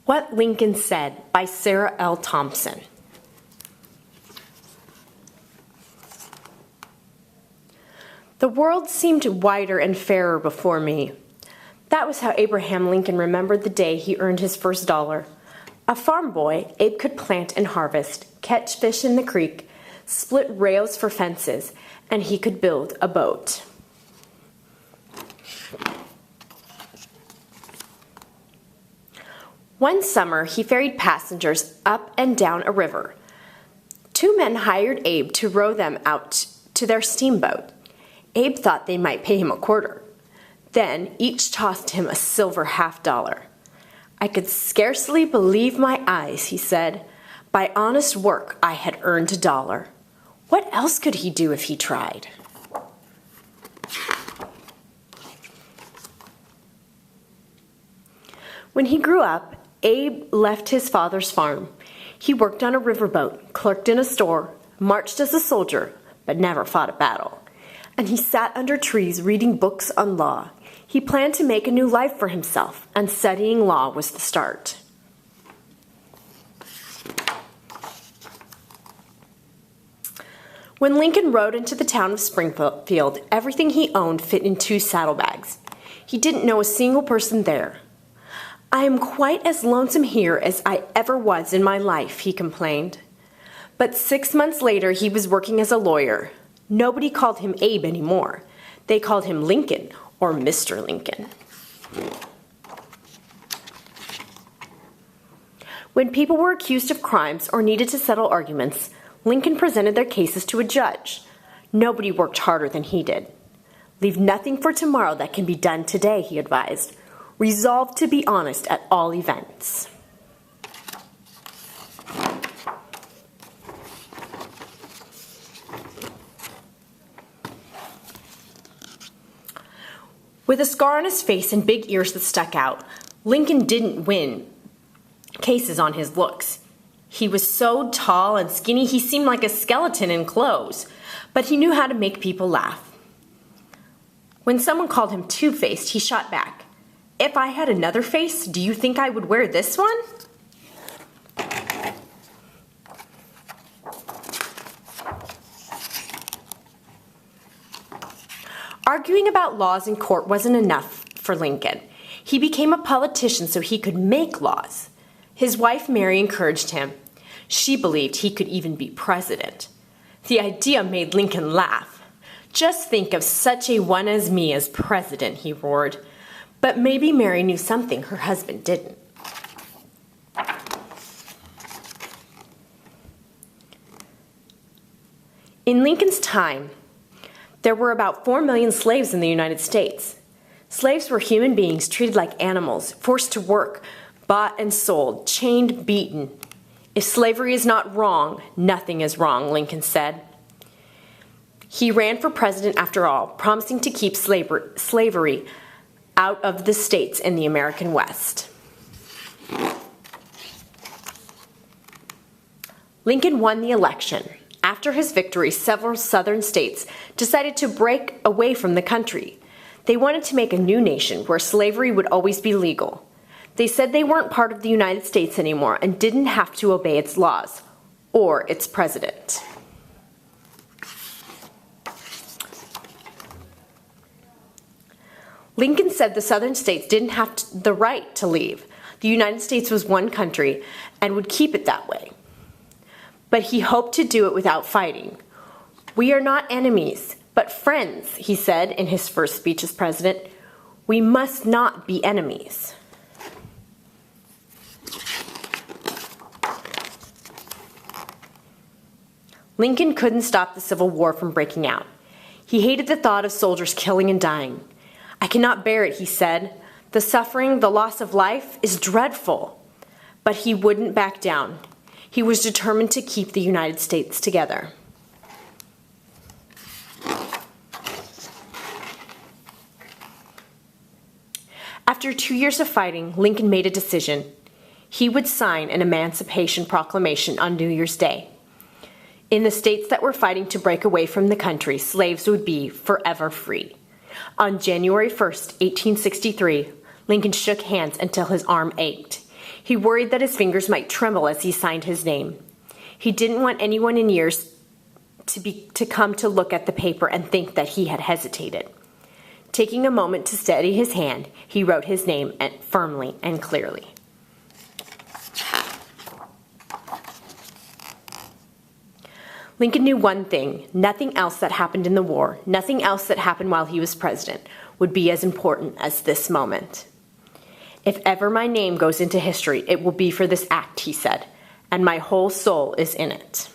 What Lincoln Said by Sarah L. Thomson. The world seemed wider and fairer before me. That was how Abraham Lincoln remembered the day he earned his first dollar. A farm boy, Abe could plant and harvest, catch fish in the creek, split rails for fences, and he could build a boat. One summer, he ferried passengers up and down a river. Two men hired Abe to row them out to their steamboat. Abe thought they might pay him a quarter. Then each tossed him a silver $50. I could scarcely believe my eyes, he said. By honest work, I had earned $1. What else could he do if he tried? When he grew up, Abe left his father's farm. He worked on a riverboat, clerked in a store, marched as a soldier, but never fought a battle. And he sat under trees reading books on law. He planned to make a new life for himself, and studying law was the start. When Lincoln rode into the town of Springfield, everything he owned fit in 2 saddlebags. He didn't know a single person there. I am quite as lonesome here as I ever was in my life, he complained. But 6 months later, he was working as a lawyer. Nobody called him Abe anymore. They called him Lincoln or Mr. Lincoln. When people were accused of crimes or needed to settle arguments, Lincoln presented their cases to a judge. Nobody worked harder than he did. Leave nothing for tomorrow that can be done today, he advised. Resolved to be honest at all events. With a scar on his face and big ears that stuck out, Lincoln didn't win cases on his looks. He was so tall and skinny he seemed like a skeleton in clothes, but he knew how to make people laugh. When someone called him two-faced, he shot back, "If I had another face, do you think I would wear this one?" Arguing about laws in court wasn't enough for Lincoln. He became a politician so he could make laws. His wife Mary encouraged him. She believed he could even be president. The idea made Lincoln laugh. "Just think of such a one as me as president," he roared. But maybe Mary knew something her husband didn't. In Lincoln's time, there were about 4 million slaves in the United States. Slaves were human beings treated like animals, forced to work, bought and sold, chained, beaten. If slavery is not wrong, nothing is wrong, Lincoln said. He ran for president after all, promising to keep slavery out of the states in the American West. Lincoln won the election. After his victory, several southern states decided to break away from the country. They wanted to make a new nation where slavery would always be legal. They said they weren't part of the United States anymore and didn't have to obey its laws or its president. Lincoln said the southern states didn't have the right to leave. The United States was one country and would keep it that way. But he hoped to do it without fighting. "We are not enemies, but friends," he said in his first speech as president. "We must not be enemies." Lincoln couldn't stop the Civil War from breaking out. He hated the thought of soldiers killing and dying. "I cannot bear it," he said. "The suffering, the loss of life is dreadful." But he wouldn't back down. He was determined to keep the United States together. After 2 years of fighting, Lincoln made a decision. He would sign an Emancipation Proclamation on New Year's Day. In the states that were fighting to break away from the country, slaves would be forever free. On January 1st, 1863, Lincoln shook hands until his arm ached. He worried that his fingers might tremble as he signed his name. He didn't want anyone in years to come to look at the paper and think that he had hesitated. Taking a moment to steady his hand, he wrote his name firmly and clearly. Lincoln knew one thing: nothing else that happened in the war, nothing else that happened while he was president, would be as important as this moment. "If ever my name goes into history, it will be for this act," he said, "and my whole soul is in it."